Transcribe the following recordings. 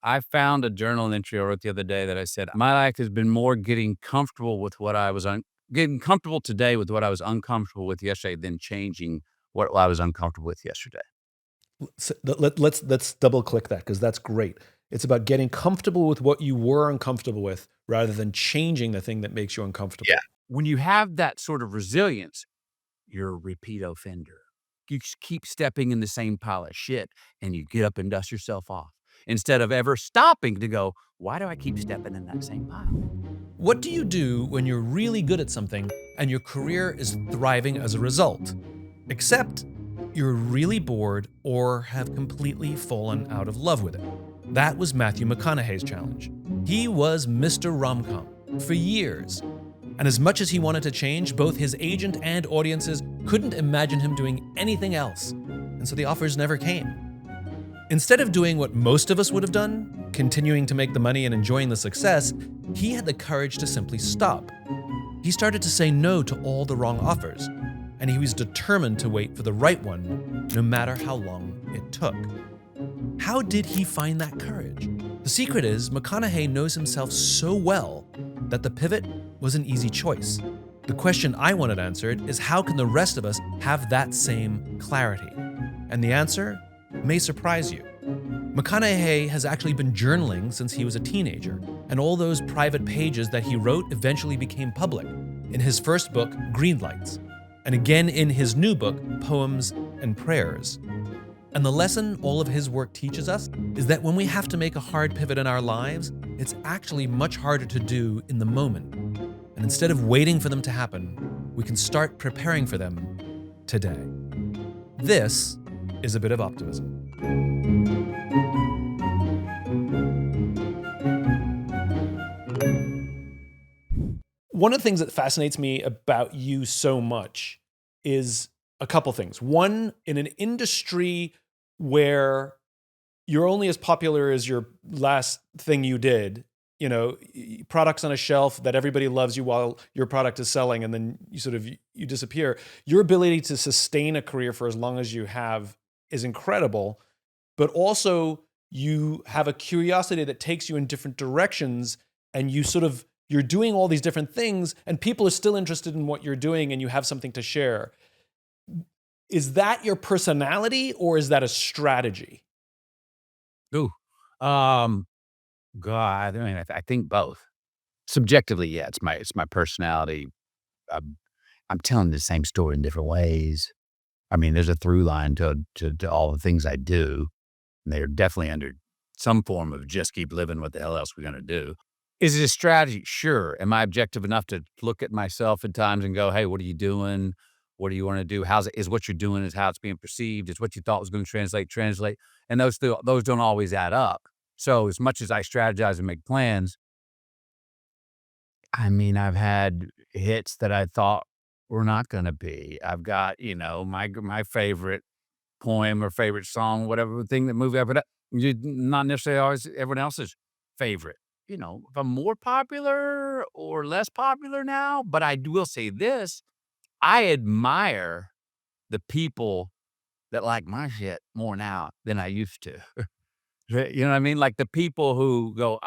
I found a journal entry I wrote the other day that I said, my life has been more getting comfortable with what I was getting comfortable today with what I was uncomfortable with yesterday than changing what I was uncomfortable with yesterday. Let's double click that because that's great. It's about getting comfortable with what you were uncomfortable with rather than changing the thing that makes you Yeah. uncomfortable. When you have that sort of resilience, you're a repeat offender. You just keep stepping in the same pile of shit and you get up and dust yourself off instead of ever stopping to go, why do I keep stepping in that same pile? What do you do when you're really good at something and your career is thriving as a result? Except you're really bored or have completely fallen out of love with it. That was Matthew McConaughey's challenge. He was Mr. Rom-Com for years. And as much as he wanted to change, both his agent and audiences couldn't imagine him doing anything else. And so the offers never came. Instead of doing what most of us would have done, continuing to make the money and enjoying the success, he had the courage to simply stop. He started to say no to all the wrong offers, and he was determined to wait for the right one, no matter how long it took. How did he find that courage? The secret is McConaughey knows himself so well that the pivot was an easy choice. The question I wanted answered is how can the rest of us have that same clarity? And the answer may surprise you. McConaughey has actually been journaling since he was a teenager, and all those private pages that he wrote eventually became public in his first book, Greenlights, and again in his new book, Poems and Prayers. And the lesson all of his work teaches us is that when we have to make a hard pivot in our lives, it's actually much harder to do in the moment. And instead of waiting for them to happen, we can start preparing for them today. This is a bit of optimism. One of the things that fascinates me about you so much is a couple things. One, in an industry where you're only as popular as your last thing you did, you know, products on a shelf that everybody loves you while your product is selling, and then you disappear. Your ability to sustain a career for as long as you have is incredible, but also you have a curiosity that takes you in different directions, and you're doing all these different things, and people are still interested in what you're doing, and you have something to share. Is that your personality, or is that a strategy? Ooh, um, God, I mean, I think both. Subjectively, yeah, it's my personality. I'm, I'm telling the same story in different ways. I mean, there's a through line to all the things I do. And they're definitely under some form of just keep living. What the hell else we gonna do? Is it a strategy? Sure. Am I objective enough to look at myself at times and go, "Hey, what are you doing? What do you wanna do? How's it is what you're doing is how it's being perceived. Is what you thought was gonna translate." And those don't always add up. So as much as I strategize and make plans, I mean, I've had hits that I thought were not gonna be. I've got, my favorite poem or favorite song, whatever thing, that movie, ever that not necessarily always everyone else's favorite. If I'm more popular or less popular now, but will say this, I admire the people that like my shit more now than I used to. You know what I mean? Like the people who go,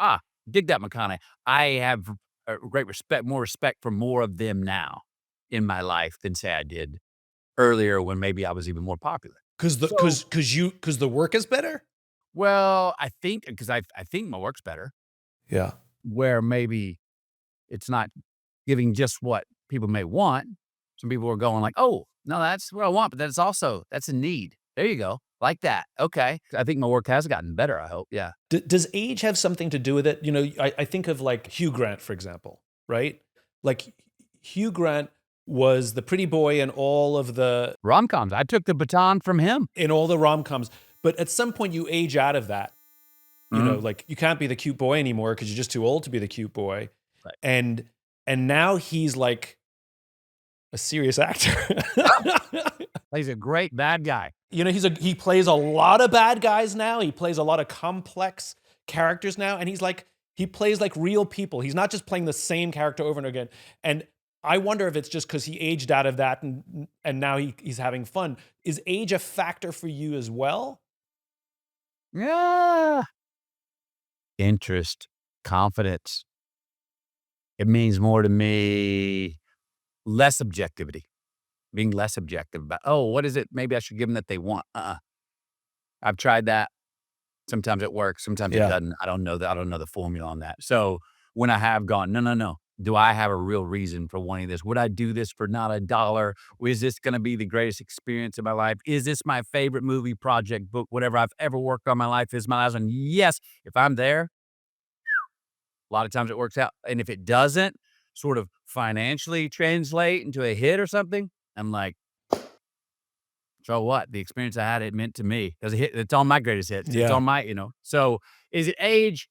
dig that McConaughey. I have a great more respect for more of them now in my life than say I did earlier when maybe I was even more popular. So, Because the work is better? well, I think because I think my work's better, Yeah. where maybe it's not giving just what people may want. Some people are going like, "Oh, no, that's what I want," but that's a need. There you go. Like that. Okay. I think my work has gotten better, I hope. Yeah. Does age have something to do with it? You know, I think of like Hugh Grant, for example, right? Like Hugh Grant was the pretty boy Rom-coms. I took the baton from him. in all the rom-coms, but at some point you age out of that. You know, Mhm. like you can't be the cute boy anymore because you're just too old to be the cute boy. Right. And now he's like a serious actor. He's a great bad guy. You know, he plays a lot of bad guys now. He plays a lot of complex characters now, and he plays like real people. He's not just playing the same character over and again. And I wonder if it's just because he aged out of that, and now he's having fun. Is age a factor for you as well? Yeah. interest, confidence. It means more to me, less objectivity, being less objective about, "Oh, what is it maybe I should give them that they want?" I've tried that. Sometimes it works, sometimes it Yeah. doesn't. I don't know the formula on that. So, when I have gone, "No, no, no. Do I have a real reason for wanting this? Would I do this for not a dollar? Is this gonna be the greatest experience of my life? Is this my favorite movie, project, book, whatever I've ever worked on in my life? Is my last one?" Yes. If I'm there, a lot of times it works out, and if it doesn't sort of financially translate into a hit or something, I'm like, "So what? The experience I had, it meant to me, 'cause it's on my greatest hits. It's Yeah. on my," you know? So, is it age?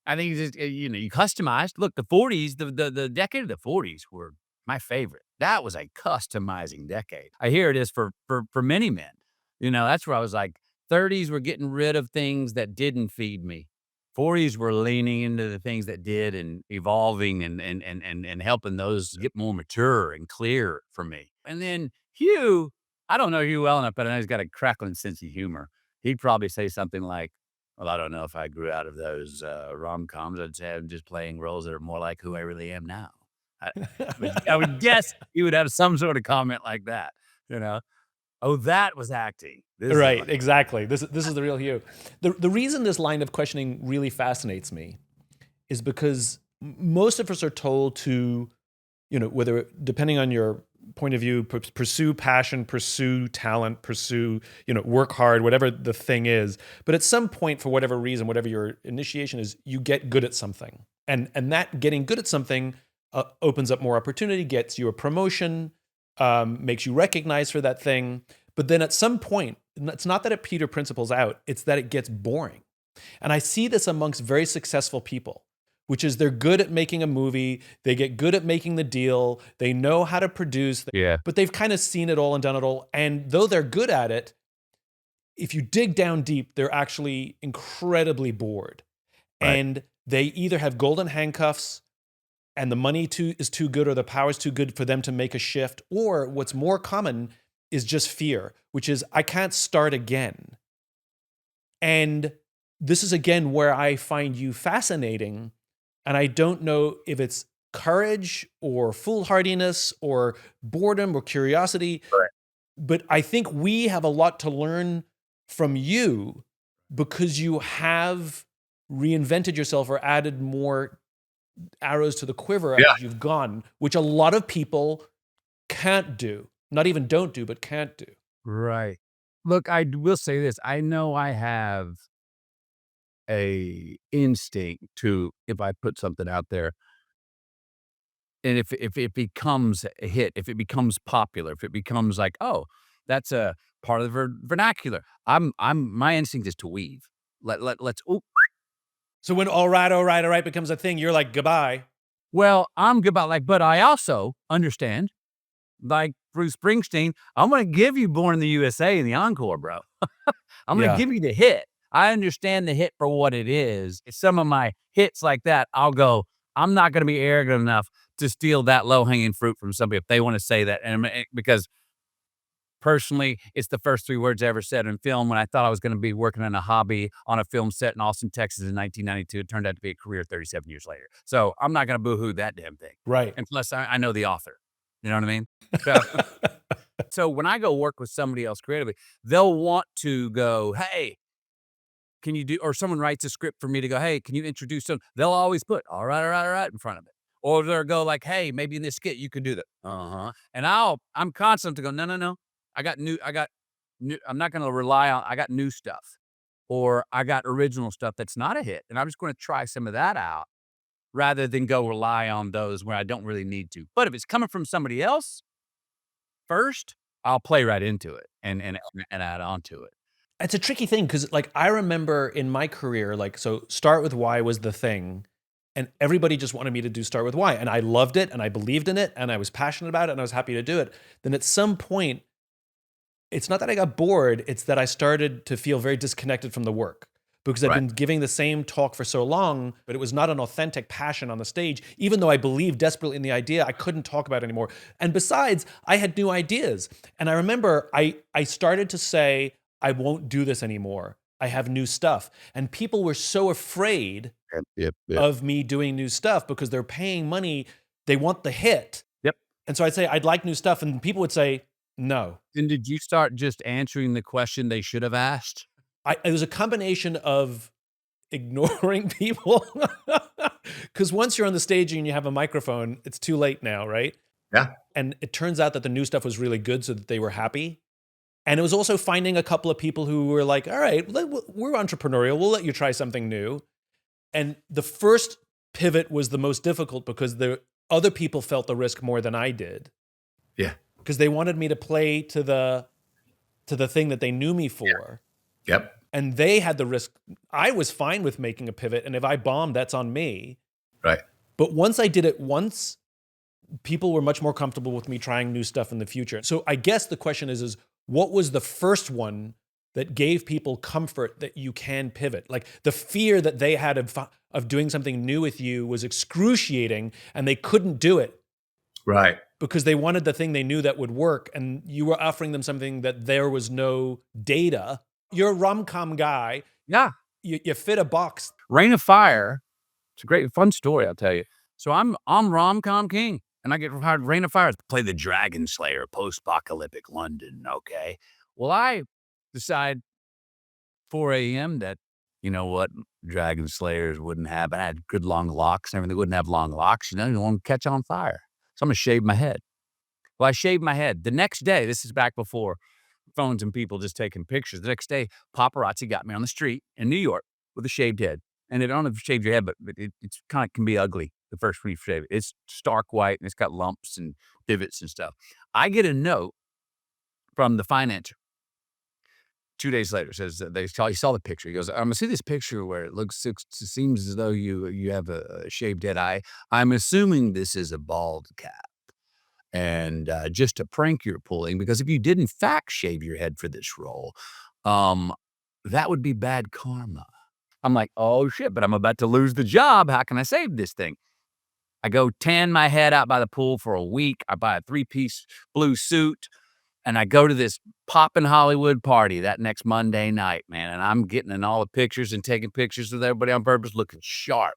I think it's just, you know, you customized. Look, the '40s, the decade of the '40s were my favorite. That was a customizing decade. I hear it is for many men. You know, that's where I was like, '30s were getting rid of things that didn't feed me. '40s were leaning into the things that did and evolving and helping those get more mature and clear for me. And then Hugh, I don't know Hugh well enough, but I know he's got a crackling sense of humor. He'd probably say something like, "Well, I don't know if I grew out of those, rom-coms. I'd say I'm just playing roles that are more like who I really am now." I I would guess he would have some sort of comment like that, you know? "Oh, that was acting. This is Right, like." exactly. This is the real you. The reason this line of questioning really fascinates me is because most of us are told to, whether depending on your point of view, pursue passion, pursue talent, pursue, work hard, whatever the thing is. But at some point, for whatever reason, whatever your initiation is, you get good at something, and that getting good at something opens up more opportunity, gets you a promotion, makes you recognized for that thing. But then at some point, it's not that it Peter principles out; it's that it gets boring. And I see this amongst very successful people, which is they're good at making a movie, they get good at making the deal, they know how to produce, Yeah, but they've kind of seen it all and done it all. And though they're good at it, if you dig down deep, they're actually incredibly bored. right. And they either have golden handcuffs and the money is too good or the power is too good for them to make a shift, or what's more common is just fear, which is I can't start again. And this is again where I find you fascinating. And I don't know if it's courage or foolhardiness or boredom or curiosity, Right. but I think we have a lot to learn from you because you have reinvented yourself or added more arrows to the quiver Yeah. as you've gone, which a lot of people can't do. Not even don't do, but can't do. Right. Look, will say this, I know I have a instinct to, if I put something out there, and if it becomes a hit, if it becomes popular, if it becomes like, "Oh, that's a part of the vernacular." My instinct is to weave. Let's, "Ooh." So when all right becomes a thing, you're like, goodbye. Well, I'm good about, like, but I also understand, like Bruce Springsteen, I'm gonna give you Born in the USA in the encore, bro. I'm gonna Yeah. give you the hit. I understand the hit for what it is. Some of my hits like that, I'll go, I'm not gonna be arrogant enough to steal that low-hanging fruit from somebody if they wanna say that, and because personally, it's the first 3 words I ever said in film when I thought I was gonna be working on a hobby on a film set in Austin, Texas in 1992. It turned out to be a career 37 years later. So, I'm not gonna boo-hoo that damn thing. Right. And plus, I know the author. You know what I mean? So so when I go work with somebody else creatively, they'll want to go, "Hey, can you do," or someone writes a script for me to go, "Hey, can you introduce some," they'll always put, all right," in front of it. Or they'll go like, "Hey, maybe in this skit you could do that." Uh-huh. And I'm constant to go, "No, no, no. I got new, I'm not gonna rely on, I got new stuff, or I got original stuff that's not a hit, and I'm just gonna try some of that out rather than go rely on those where I don't really need to." But if it's coming from somebody else first, I'll play right into it and add on to it. It's a tricky thing because, like, I remember in my career, like, so Start With Why was the thing, and everybody just wanted me to do Start With Why, and I loved it, and I believed in it, and I was passionate about it, and I was happy to do it. Then at some point, it's not that I got bored, it's that I started to feel very disconnected from the work because I'd Right. been giving the same talk for so long, but it was not an authentic passion on the stage. Even though I believed desperately in the idea, I couldn't talk about it anymore. And besides, I had new ideas. And I remember I started to say, I won't do this anymore I have new stuff. And people were so afraid Yep. of me doing new stuff because they're paying money. They want the hit. Yep. And so I'd say, I'd like new stuff. And people would say, no. Then did you start just answering the question they should have asked? It was a combination of ignoring people. Because once you're on the stage and you have a microphone, it's too late now, right? Yeah. And it turns out that the new stuff was really good so that they were happy. And it was also finding a couple of people who were like, all right, we're entrepreneurial. We'll let you try something new. And the first pivot was the most difficult because the other people felt the risk more than I did. Yeah. Because they wanted me to play to the thing that they knew me for. Yep. And they had the risk. I was fine with making a pivot. And if I bombed, that's on me. Right. But once I did it once, people were much more comfortable with me trying new stuff in the future. So I guess the question is what was the first one that gave people comfort that you can pivot? Like the fear that they had of doing something new with you was excruciating and they couldn't do it. Right. Because they wanted the thing they knew that would work and you were offering them something that there was no data. You're a rom-com guy. Yeah. You fit a box. Rain of Fire. It's a great, fun story, I'll tell you. So I'm Rom-Com king, and I get hired Rain of Fire to play the Dragon Slayer, post-apocalyptic London, okay? Well, I decide 4 a.m. that, you know what, Dragon Slayers wouldn't have, I had good long locks and everything. They wouldn't have long locks, you know, you won't catch on fire. So I'm gonna shave my head. Well, I shaved my head. The next day, this is back before phones and people just taking pictures. The next day, paparazzi got me on the street in New York with a shaved head. And they don't have to shave your head, but it's kind of can be ugly the first when you shave it. It's stark white and it's got lumps and divots and stuff. I get a note from the financier 2 days later. Says he saw the picture. He goes, I'm gonna see this picture where it seems as though you have a shaved head. I'm assuming this is a bald cap. And just a prank you're pulling, because if you did in fact shave your head for this role, that would be bad karma. I'm like, oh shit, but I'm about to lose the job. How can I save this thing? I go tan my head out by the pool for a week. I buy a 3-piece blue suit and I go to this poppin' Hollywood party that next Monday night, man. And I'm getting in all the pictures and taking pictures with everybody on purpose, looking sharp.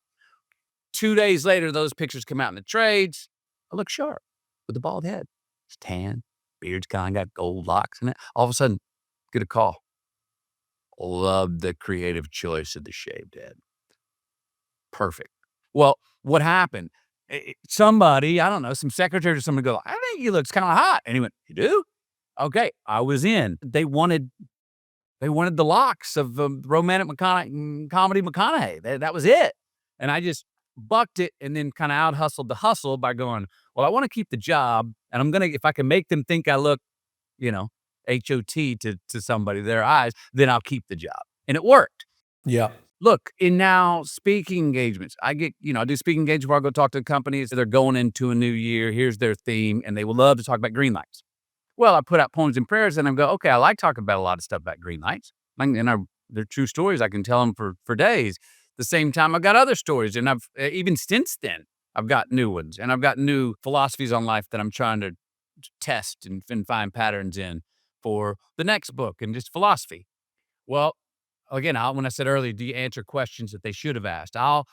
2 days later, those pictures come out in the trades. I look sharp with a bald head. It's tan, beard's kind of got gold locks in it. All of a sudden, get a call. Love the creative choice of the shaved head. Perfect. Well, what happened? Somebody, I don't know, some secretary or somebody go, I think he looks kind of hot. And he went, you do? Okay, I was in. They wanted the locks of romantic comedy McConaughey. That was it. And I just bucked it and then kind of out hustled the hustle by going, well, I want to keep the job. And I'm going to, if I can make them think I look, you know, HOT to somebody, their eyes, then I'll keep the job. And it worked. Yeah. Look, in now speaking engagements, I get, I do speaking engagements where I go talk to companies. They're going into a new year. Here's their theme. And they would love to talk about green lights. Well, I put out poems and prayers and I go, okay, I like talking about a lot of stuff about green lights. And they're true stories. I can tell them for days. The same time, I've got other stories. And I've, even since then, I've got new ones. And I've got new philosophies on life that I'm trying to test and find patterns in for the next book and just philosophy. Well, again, when I said earlier, do you answer questions that they should have asked? I'll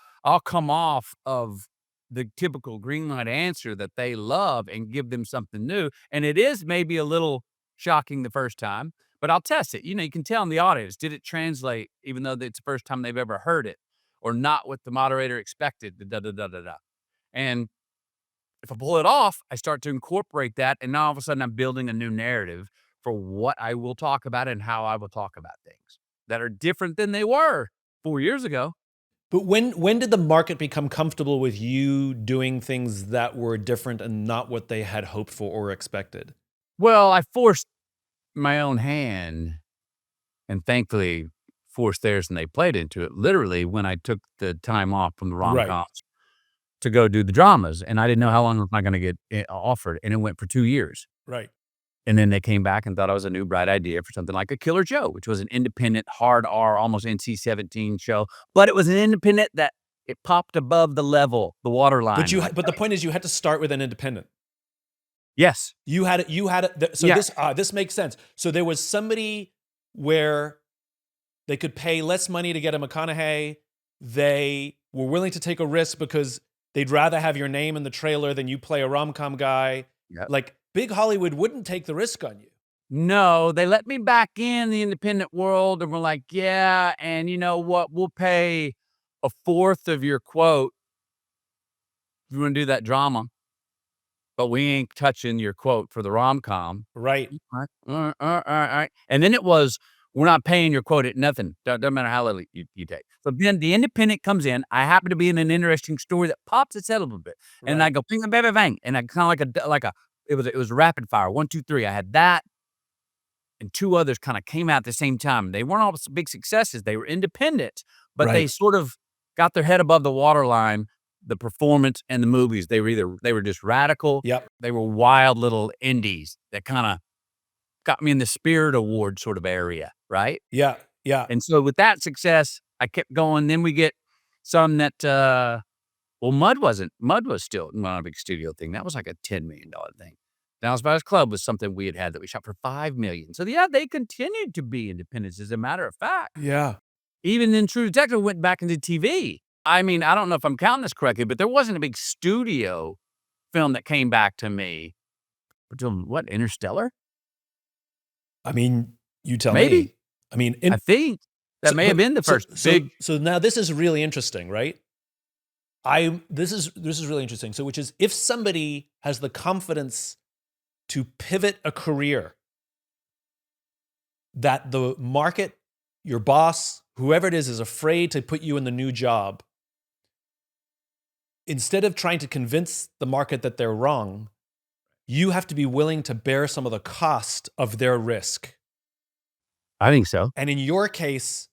come off of the typical green light answer that they love and give them something new. And it is maybe a little shocking the first time, but I'll test it. You can tell in the audience, did it translate, even though it's the first time they've ever heard it, or not what the moderator expected, And if I pull it off, I start to incorporate that. And now all of a sudden I'm building a new narrative for what I will talk about and how I will talk about things that are different than they were 4 years ago. But when did the market become comfortable with you doing things that were different and not what they had hoped for or expected? Well, I forced my own hand and thankfully forced theirs and they played into it. Literally when I took the time off from the rom-coms to go do the dramas. And I didn't know how long was I going to get offered. And it went for 2 years. Right. And then they came back and thought I was a new bright idea for something like a Killer Joe, which was an independent, hard R, almost NC-17 show. But it was an independent that it popped above the level, the waterline. But the point is, you had to start with an independent. Yes. You had it. So this makes sense. So there was somebody where They could pay less money to get a McConaughey. They were willing to take a risk because they'd rather have your name in the trailer than you play a rom-com guy. Yep. Like, big Hollywood wouldn't take the risk on you. No, they let me back in the independent world and were like, "Yeah, and you know what? We'll pay a fourth of your quote if you wanna do that drama, but we ain't touching your quote for the rom-com." Right. Alright, alright. And then it was, "We're not paying your quote at nothing. Doesn't matter how little you take." So then the independent comes in. I happen to be in an interesting story that pops its head a little bit, and I Right. go, "Bing, bang, bang, bang," and I kinda like a it was rapid fire, 1, 2, 3. I had that and 2 others kinda came out at the same time. They weren't all big successes. They were independent, but they Right. sort of got their head above the waterline, the performance and the movies. They were just radical. Yep. They were wild little indies that kinda got me in the Spirit Award sort of area, right? Yeah. Yeah. And so with that success, I kept going. Then we get some that, well, Mud was still not a big studio thing. That was like a $10 million thing. Dallas Buyers Club was something we had that we shot for $5 million. So yeah, they continued to be independents as a matter of fact. Yeah. Even then True Detective went back into TV. I mean, I don't know if I'm counting this correctly, but there wasn't a big studio film that came back to me until what, Interstellar? I mean, you tell Maybe. me. I mean, I think that may have been the first big. so now this is really interesting, right? This is really interesting. So which is, if somebody has the confidence to pivot a career that the market, your boss, whoever it is afraid to put you in the new job, instead of trying to convince the market that they're wrong, you have to be willing to bear some of the cost of their risk. I think so. And in your case,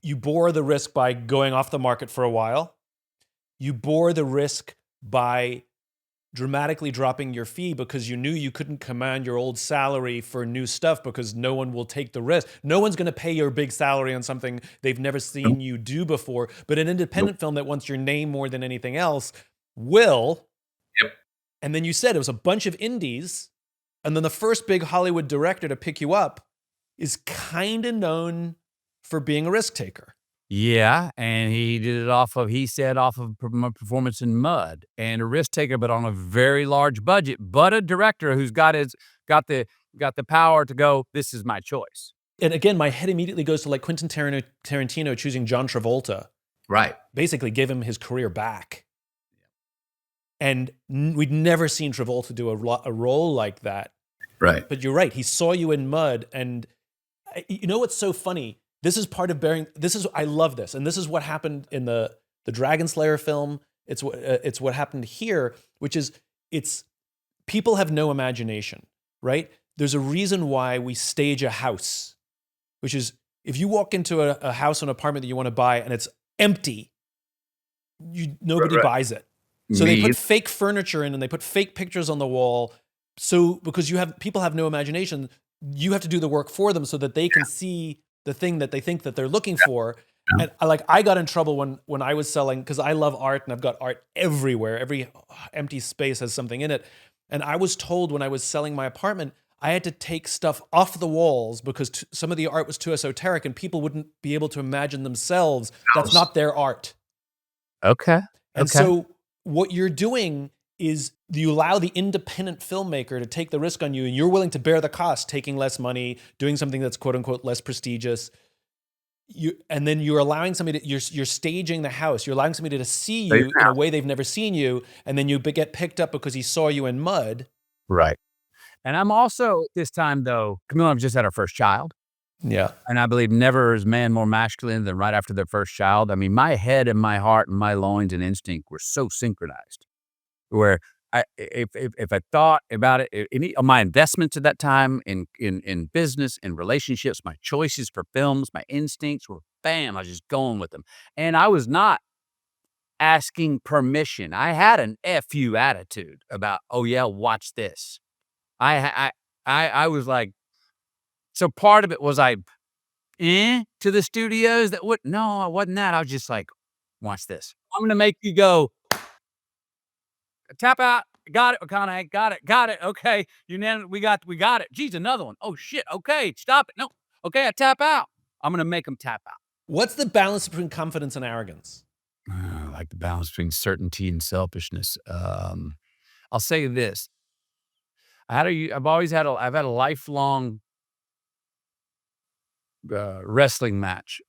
you bore the risk by going off the market for a while. You bore the risk by dramatically dropping your fee because you knew you couldn't command your old salary for new stuff because no one will take the risk. No one's going to pay your big salary on something they've never Nope. seen you do before. But an Nope. independent film that wants your name more than anything else will. Yep. And then you said it was a bunch of indies. And then the first big Hollywood director to pick you up is kind of known for being a risk taker. Yeah, and he did it he said off of my performance in Mud, and a risk taker, but on a very large budget, but a director who's got the power to go, "This is my choice." And again, my head immediately goes to like Quentin Tarantino choosing John Travolta. Right. Basically gave him his career back. And we'd never seen Travolta do a role like that. Right. But you're right. He saw you in Mud. And you know what's so funny? This is part of I love this. And this is what happened in the Dragon Slayer film. It's what happened here, which is people have no imagination, right? There's a reason why we stage a house, which is if you walk into a house or an apartment that you want to buy and it's empty, nobody buys it. So they put fake furniture in and they put fake pictures on the wall. So because people have no imagination, you have to do the work for them so that they can see the thing that they think that they're looking for. And I got in trouble when I was selling, because I love art and I've got art everywhere. Every empty space has something in it. And I was told when I was selling my apartment, I had to take stuff off the walls because some of the art was too esoteric and people wouldn't be able to imagine themselves. That's not their art. Okay. And so what you're doing is you allow the independent filmmaker to take the risk on you, and you're willing to bear the cost, taking less money, doing something that's quote unquote less prestigious. And then you're allowing somebody you're staging the house. You're allowing somebody to see you in a way they've never seen you, and then you get picked up because he saw you in Mud. Right. And I'm also, this time though, Camille and I've just had our first child. Yeah. And I believe never is man more masculine than right after their first child. I mean, my head and my heart and my loins and instinct were so synchronized where if I thought about it, any of my investments at that time in business, in relationships, my choices for films, my instincts were bam, I was just going with them. And I was not asking permission. I had an F you attitude about, oh yeah, watch this. I was like, so part of it was to the studios that would, no, I wasn't that. I was just like, watch this. I'm going to make you go, tap out. Got it, McConaughey. Got it. Okay. We got it. Geez, another one. Oh shit. Okay. Stop it. No. Okay. I tap out. I'm going to make them tap out. What's the balance between confidence and arrogance? I like the balance between certainty and selfishness. I'll say this. I've had a lifelong wrestling match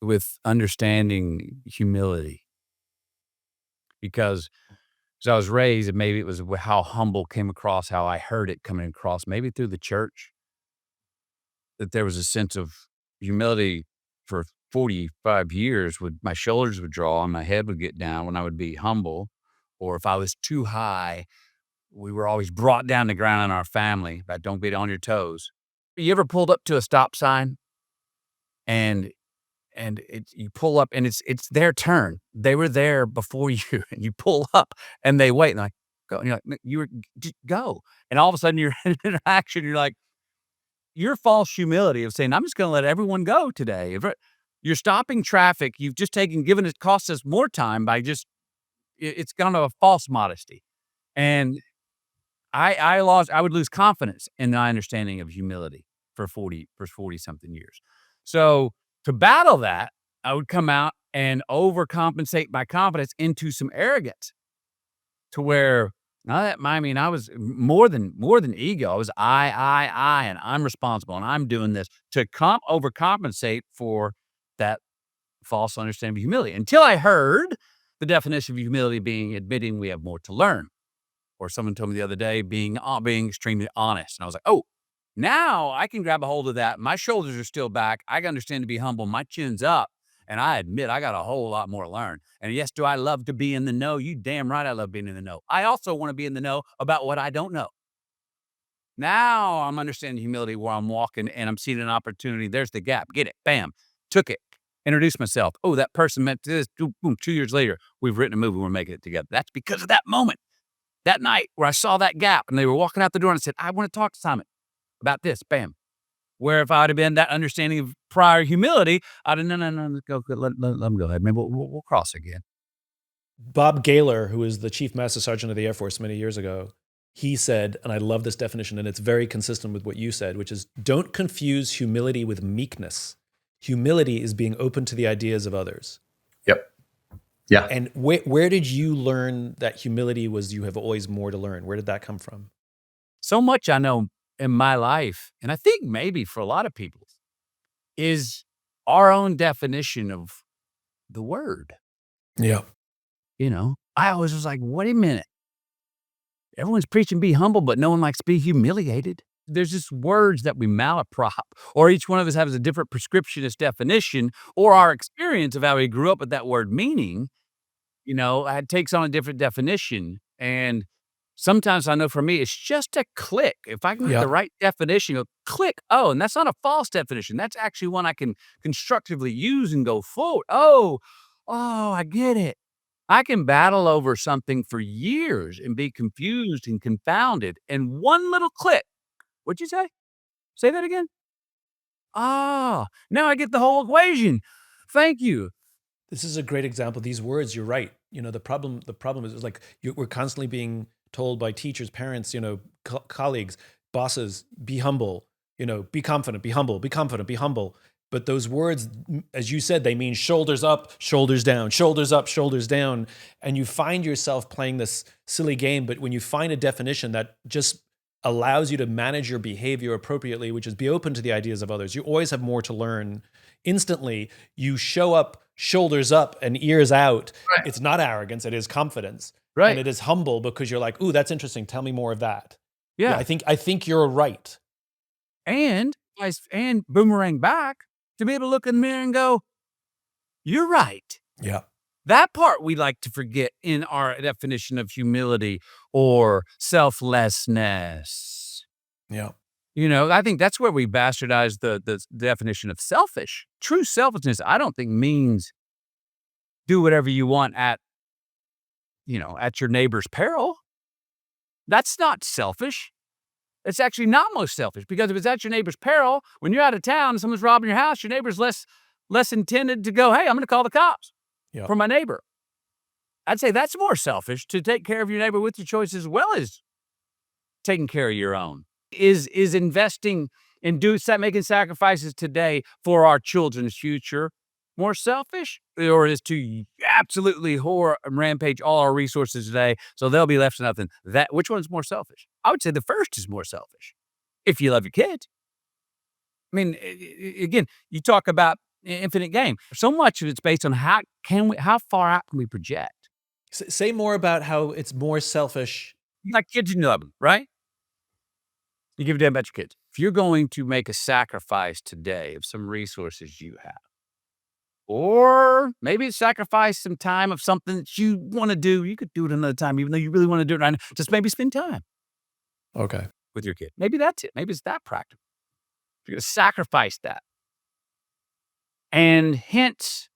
with understanding humility because as I was raised, and maybe it was how humble came across, how I heard it coming across, maybe through the church, that there was a sense of humility for 45 years. My shoulders would draw and my head would get down when I would be humble, or if I was too high, we were always brought down to ground in our family, but don't be on your toes. You ever pulled up to a stop sign and you pull up and it's their turn. They were there before you, and you pull up and they wait and like, go. And you're like, you were just go. And all of a sudden you're in an interaction. You're like, your false humility of saying, I'm just going to let everyone go today. You're stopping traffic. You've just given it cost us more time by just, it's gone to a false modesty. And I would lose confidence in my understanding of humility for 40 something years. So to battle that, I would come out and overcompensate my confidence into some arrogance to where I was more than ego. I was and I'm responsible and I'm doing this to overcompensate for that false understanding of humility until I heard the definition of humility being admitting we have more to learn. Or someone told me the other day, being extremely honest. And I was like, oh, now I can grab a hold of that. My shoulders are still back. I can understand to be humble. My chin's up. And I admit I got a whole lot more to learn. And yes, do I love to be in the know? You damn right I love being in the know. I also want to be in the know about what I don't know. Now I'm understanding humility where I'm walking and I'm seeing an opportunity. There's the gap. Get it. Bam. Took it. Introduced myself. Oh, that person meant this. Boom. 2 years later, we've written a movie. We're making it together. That's because of that moment. That night where I saw that gap and they were walking out the door and I said, I want to talk to Simon about this. Bam. Where if I'd have been that understanding of prior humility, I'd have, no, go, let them go ahead. Maybe we'll cross again. Bob Gaylor, who was the Chief Master Sergeant of the Air Force many years ago, he said, and I love this definition, and it's very consistent with what you said, which is don't confuse humility with meekness. Humility is being open to the ideas of others. Yep. Yeah. And where did you learn that humility was you have always more to learn? Where did that come from? So much I know in my life, and I think maybe for a lot of people, is our own definition of the word. Yeah. I always was like, wait a minute. Everyone's preaching be humble, but no one likes to be humiliated. There's just words that we malaprop, or each one of us has a different prescriptionist definition, or our experience of how we grew up with that word meaning, it takes on a different definition. And sometimes I know for me, it's just a click. If I can get the right definition, click. Oh, and that's not a false definition. That's actually one I can constructively use and go forward. Oh, I get it. I can battle over something for years and be confused and confounded. And one little click. What'd you say? Say that again. Now I get the whole equation. Thank you. This is a great example. These words, you're right. The problem is like we're constantly being told by teachers, parents, colleagues, bosses, be humble, be confident, be humble, be confident, be humble. But those words, as you said, they mean shoulders up, shoulders down, shoulders up, shoulders down. And you find yourself playing this silly game. But when you find a definition that just allows you to manage your behavior appropriately, which is be open to the ideas of others, you always have more to learn. Instantly, you show up shoulders up and ears out. Right. It's not arrogance, it is confidence. Right. And it is humble because you're like, ooh, that's interesting. Tell me more of that. Yeah. I think you're right. And boomerang back to be able to look in the mirror and go, you're right. Yeah. That part we like to forget in our definition of humility or selflessness. Yeah. I think that's where we bastardize the definition of selfish. True selfishness, I don't think means do whatever you want at your neighbor's peril. That's not selfish. It's actually not most selfish, because if it's at your neighbor's peril, when you're out of town and someone's robbing your house, your neighbor's less intended to go, hey, I'm going to call the cops for my neighbor. I'd say that's more selfish, to take care of your neighbor with your choice as well as taking care of your own. Is investing and start making sacrifices today for our children's future more selfish, or is to absolutely whore and rampage all our resources today so they'll be left with nothing? Which one's more selfish? I would say the first is more selfish if you love your kids. I mean, again, you talk about infinite game. So much of it's based on how far out can we project? Say more about how it's more selfish. Like kids, and you love them, right? You give a damn about your kids. If you're going to make a sacrifice today of some resources you have, or maybe sacrifice some time of something that you want to do, you could do it another time, even though you really want to do it right now. Just maybe spend time Okay. with your kid. Maybe that's it. Maybe it's that practical. You're going to sacrifice that. And hence,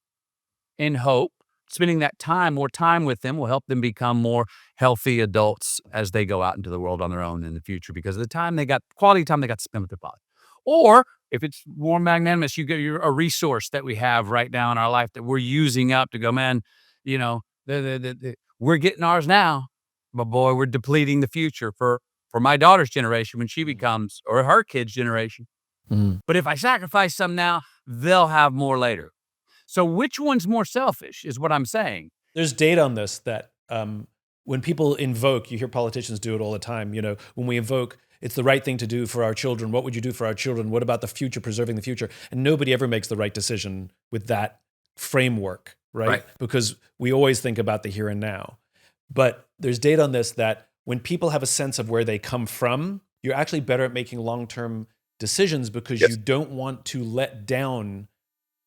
in hope, spending that time, more time with them will help them become more healthy adults as they go out into the world on their own in the future because of the time quality time they got to spend with their father. Or if it's more magnanimous, you're a resource that we have right now in our life that we're using up to go, man, you know, we're getting ours now, but boy, we're depleting the future for my daughter's generation when she becomes, or her kid's generation. Mm. But if I sacrifice some now, they'll have more later. So which one's more selfish is what I'm saying. There's data on this that when people invoke, you hear politicians do it all the time, when we invoke, it's the right thing to do for our children. What would you do for our children? What about the future, preserving the future? And nobody ever makes the right decision with that framework, right? Because we always think about the here and now. But there's data on this that when people have a sense of where they come from, you're actually better at making long-term decisions because you don't want to let down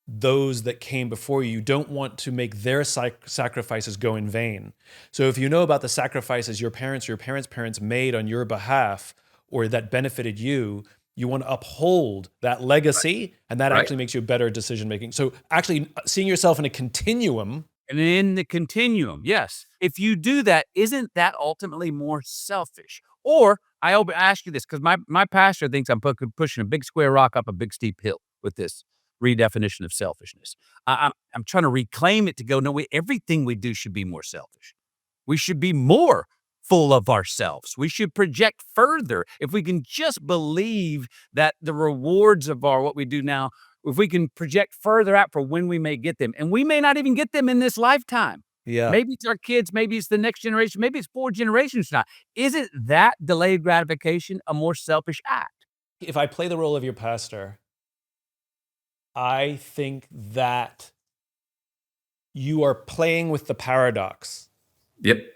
those that came before you. You don't want to make their sacrifices go in vain. So if you know about the sacrifices your parents or your parents' made on your behalf or that benefited you, you want to uphold that legacy, and that actually makes you a better decision-making. So actually seeing yourself in a continuum. And in the continuum, yes. If you do that, isn't that ultimately more selfish? Or I ask you this, because my pastor thinks I'm pushing a big square rock up a big steep hill with this redefinition of selfishness. I'm trying to reclaim it to go, no, everything we do should be more selfish. We should be more full of ourselves. We should project further. If we can just believe that the rewards of what we do now, if we can project further out for when we may get them, and we may not even get them in this lifetime. Yeah. Maybe it's our kids, maybe it's the next generation, maybe it's 4 generations now. Isn't that delayed gratification a more selfish act? If I play the role of your pastor, I think that you are playing with the paradox. Yep.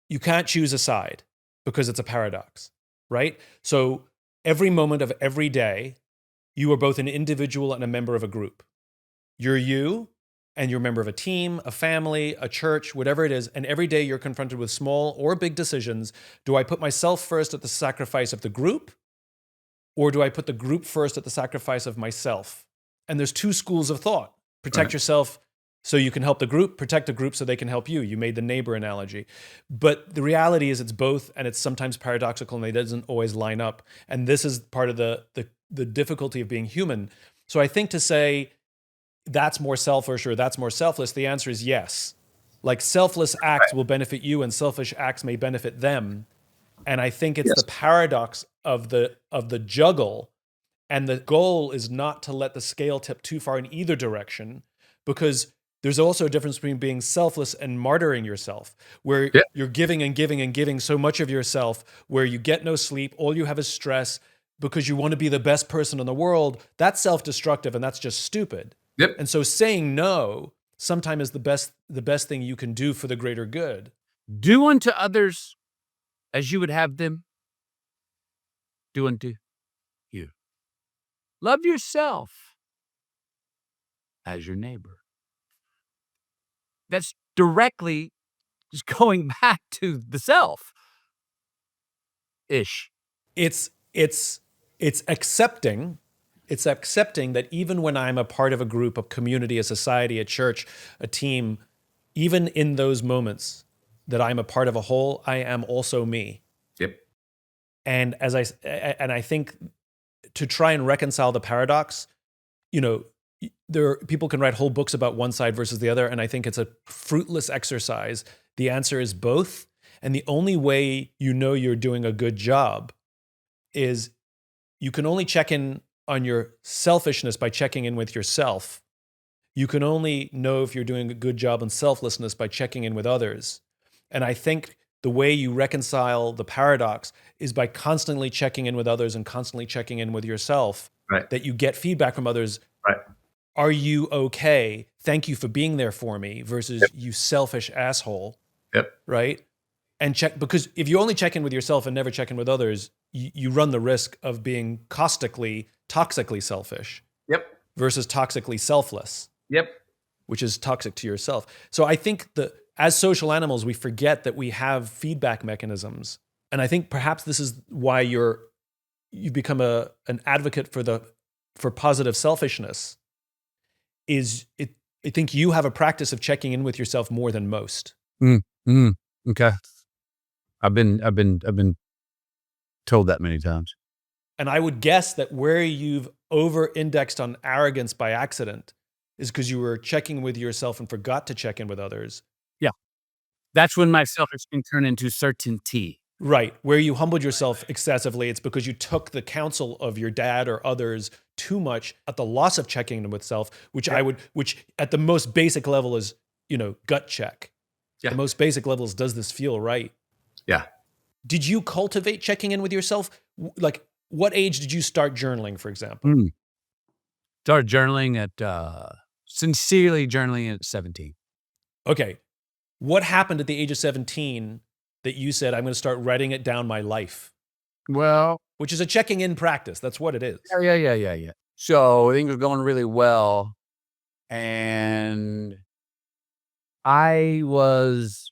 You can't choose a side because it's a paradox, right? So every moment of every day, you are both an individual and a member of a group. You're you, and you're a member of a team, a family, a church, whatever it is, and every day you're confronted with small or big decisions. Do I put myself first at the sacrifice of the group, or do I put the group first at the sacrifice of myself? And there's 2 schools of thought. Protect yourself so you can help the group, protect the group so they can help you. You made the neighbor analogy. But the reality is it's both, and it's sometimes paradoxical, and it doesn't always line up. And this is part of the difficulty of being human. So I think to say that's more selfish or that's more selfless, the answer is yes. Like selfless acts will benefit you and selfish acts may benefit them. And I think it's the paradox of the juggle. And the goal is not to let the scale tip too far in either direction, because there's also a difference between being selfless and martyring yourself, where you're giving and giving and giving so much of yourself, where you get no sleep, all you have is stress because you want to be the best person in the world. That's self-destructive, and that's just stupid. Yep. And so saying no sometimes is the best thing you can do for the greater good. Do unto others as you would have them do unto you. Love yourself as your neighbor. That's directly just going back to the self-ish. It's accepting that even when I'm a part of a group, a community, a society, a church, a team, even in those moments that I'm a part of a whole, I am also me. Yep. And I think to try and reconcile the paradox, people can write whole books about one side versus the other, and I think it's a fruitless exercise. The answer is both, and the only way you know you're doing a good job is you can only check in on your selfishness by checking in with yourself. You can only know if you're doing a good job on selflessness by checking in with others. And I think the way you reconcile the paradox is by constantly checking in with others and constantly checking in with yourself, Right. that you get feedback from others. Right. Are you okay? Thank you for being there for me, versus Yep. you selfish asshole. Yep. Right? And check, because if you only check in with yourself and never check in with others, you run the risk of being caustically, toxically selfish Yep. versus toxically selfless, Yep. which is toxic to yourself. So I think that as social animals, we forget that we have feedback mechanisms. And I think perhaps this is why you've become an advocate for positive selfishness. I think you have a practice of checking in with yourself more than most. Okay. I've been told that many times. And I would guess that where you've over-indexed on arrogance by accident is because you were checking with yourself and forgot to check in with others. Yeah. That's when my selfish can turn into certainty. Right. Where you humbled yourself excessively, it's because you took the counsel of your dad or others too much at the loss of checking in with self, which at the most basic level is, gut check. Yeah. The most basic level is, does this feel right? Yeah. Did you cultivate checking in with yourself? Like, what age did you start journaling, for example? Started journaling sincerely journaling at 17. Okay. What happened at the age of 17 that you said, I'm going to start writing it down my life? Well, Which is a checking in practice. That's what it is. yeah. So things were going really well. And I was,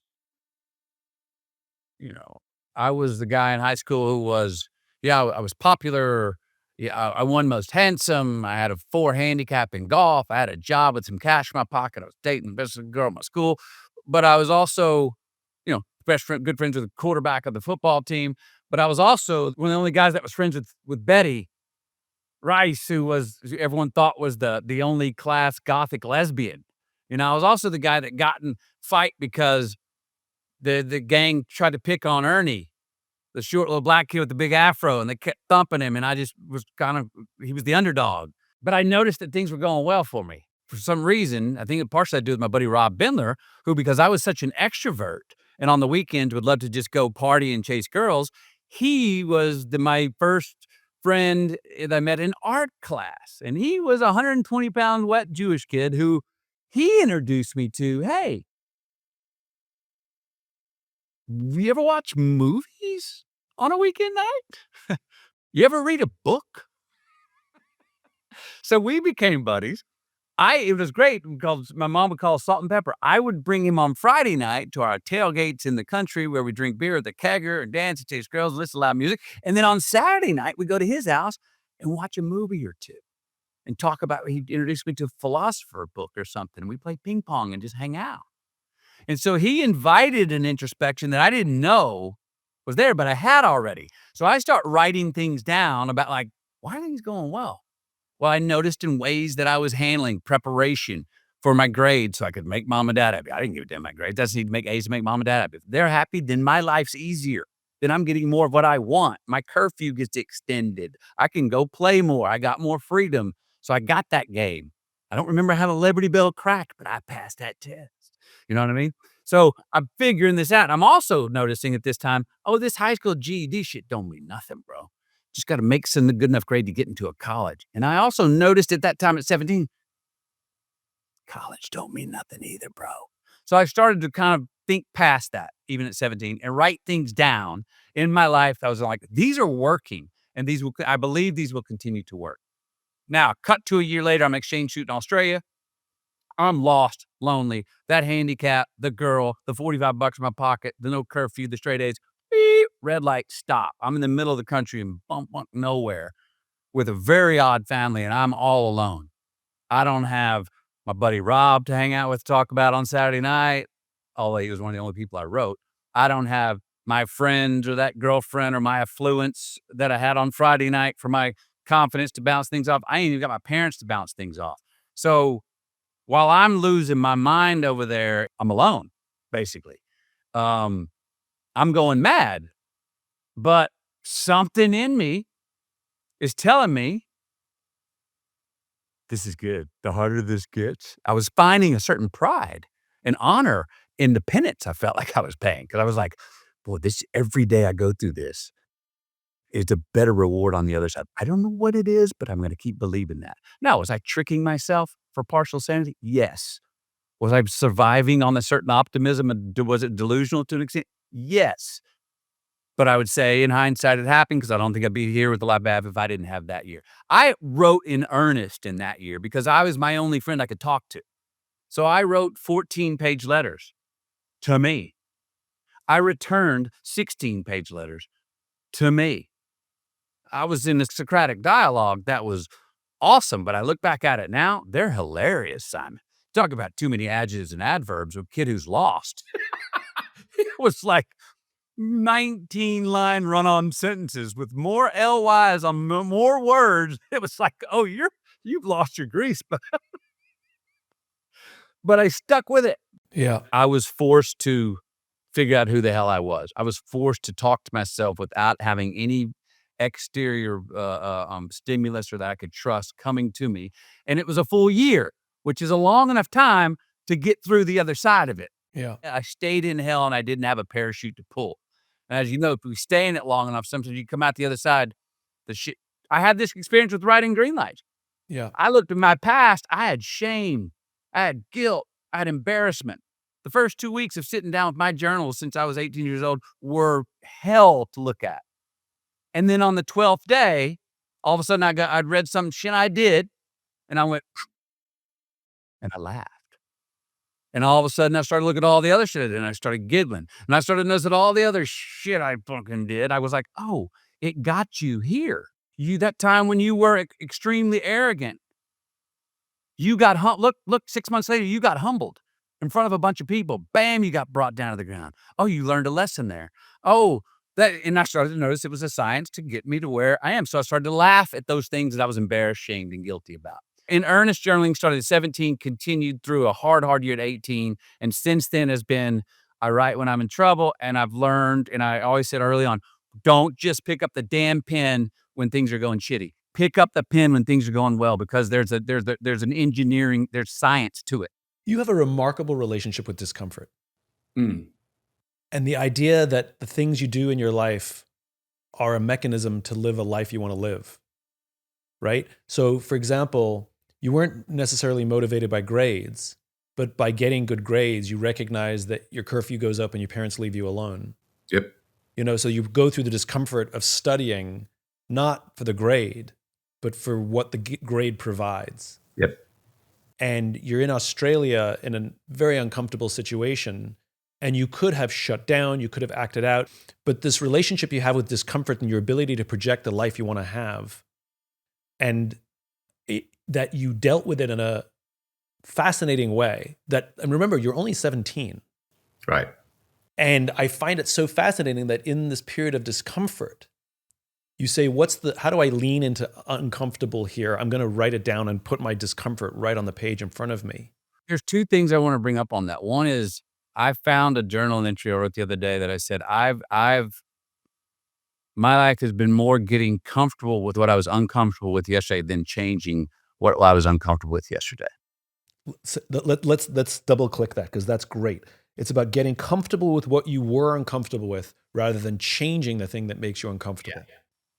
I was the guy in high school who was, I was popular. Yeah, I won most handsome. I had a 4 handicap in golf. I had a job with some cash in my pocket. I was dating the best girl in my school. But I was also, good friends with the quarterback of the football team. But I was also one of the only guys that was friends with Betty Rice, who everyone thought was the only class gothic lesbian. I was also the guy that got in fight because the gang tried to pick on Ernie, the short little black kid with the big afro, and they kept thumping him, and I just was he was the underdog. But I noticed that things were going well for me. For some reason, I think it partially had to do with my buddy Rob Bindler, who, because I was such an extrovert and on the weekends would love to just go party and chase girls, he was my first friend that I met in art class. And he was a 120-pound wet Jewish kid who he introduced me to, hey, you ever watch movies on a weekend night? You ever read a book? So we became buddies. It was great because my mom would call Salt and Pepper. I would bring him on Friday night to our tailgates in the country where we drink beer at the kegger and dance and chase girls, listen to loud music. And then on Saturday night, we go to his house and watch a movie or two and talk about, he introduced me to a philosopher book or something. We play ping pong and just hang out. And so he invited an introspection that I didn't know was there, but I had already. So I start writing things down about why are things going well? Well, I noticed in ways that I was handling preparation for my grades so I could make mom and dad happy. I didn't give a damn my grades. I just need to make A's to make mom and dad happy. If they're happy, then my life's easier. Then I'm getting more of what I want. My curfew gets extended. I can go play more. I got more freedom. So I got that game. I don't remember how the Liberty Bell cracked, but I passed that test. You know what I mean? So I'm figuring this out. I'm also noticing at this time, this high school GED shit don't mean nothing, bro. Just got to make some good enough grade to get into a college. And I also noticed at that time at 17, college don't mean nothing either, bro. So I started to kind of think past that, even at 17, and write things down in my life. I was like, these are working, and I believe these will continue to work. Now, cut to a year later, I'm exchange student in Australia. I'm lost, lonely, that handicap, the girl, the 45 bucks in my pocket, the no curfew, the straight A's, beep, red light, stop. I'm in the middle of the country in bump nowhere with a very odd family, and I'm all alone. I don't have my buddy Rob to hang out with, talk about on Saturday night, although he was one of the only people I wrote. I don't have my friends or that girlfriend or my affluence that I had on Friday night for my confidence to bounce things off. I ain't even got my parents to bounce things off. So while I'm losing my mind over there, I'm alone, basically. I'm going mad, but something in me is telling me, this is good. The harder this gets, I was finding a certain pride and honor, independence I felt like I was paying because I was like, boy, this every day I go through this is a better reward on the other side. I don't know what it is, but I'm going to keep believing that. Now, was I tricking myself for partial sanity? Yes. Was I surviving on a certain optimism and was it delusional to an extent? Yes. But I would say in hindsight, it happened because I don't think I'd be here with the Lab Bab if I didn't have that year. I wrote in earnest in that year because I was my only friend I could talk to. So I wrote 14-page letters to me. I returned 16-page letters to me. I was in a Socratic dialogue that was awesome, but I look back at it now, they're hilarious, Simon. Talk about too many adjectives and adverbs of a kid who's lost. It was like 19-line run-on sentences with more LYs on more words. It was like, oh, you've lost your grease, but I stuck with it. Yeah. I was forced to figure out who the hell I was. I was forced to talk to myself without having any exterior stimulus or that I could trust coming to me. And it was a full year, which is a long enough time to get through the other side of it. Yeah. I stayed in hell and I didn't have a parachute to pull. And as you know, if we stay in it long enough, sometimes you come out the other side, the shit. I had this experience with writing Green Light. Yeah. I looked at my past. I had shame. I had guilt. I had embarrassment. The first 2 weeks of sitting down with my journal since I was 18 years old were hell to look at. And then on the 12th day, all of a sudden I'd read some shit I did, and I went, and I laughed. And all of a sudden I started looking at all the other shit I did, and I started giggling. And I started noticing all the other shit I fucking did. I was like, oh, it got you here. That time when you were extremely arrogant, you got look, 6 months later, you got humbled in front of a bunch of people. Bam, you got brought down to the ground. Oh, you learned a lesson there. Oh, and I started to notice it was a science to get me to where I am. So I started to laugh at those things that I was embarrassed, shamed, and guilty about. In earnest journaling started at 17, continued through a hard year at 18. And since then has been, I write when I'm in trouble. And I've learned, and I always said early on, don't just pick up the damn pen when things are going shitty. Pick up the pen when things are going well, because there's an engineering, there's science to it. You have a remarkable relationship with discomfort. Mm. And the idea that the things you do in your life are a mechanism to live a life you want to live, right? So, for example, you weren't necessarily motivated by grades, but by getting good grades, you recognize that your curfew goes up and your parents leave you alone. Yep. So you go through the discomfort of studying, not for the grade, but for what the grade provides. Yep. And you're in Australia in a very uncomfortable situation, and you could have shut down, you could have acted out, but this relationship you have with discomfort and your ability to project the life you want to have, and that you dealt with it in a fascinating way. And remember, you're only 17. Right. And I find it so fascinating that in this period of discomfort, you say, how do I lean into uncomfortable here? I'm going to write it down and put my discomfort right on the page in front of me. There's two things I want to bring up on that. One is I found a journal entry I wrote the other day that I said, my life has been more getting comfortable with what I was uncomfortable with yesterday than changing what I was uncomfortable with yesterday. So let's double click that, because that's great. It's about getting comfortable with what you were uncomfortable with rather than changing the thing that makes you uncomfortable.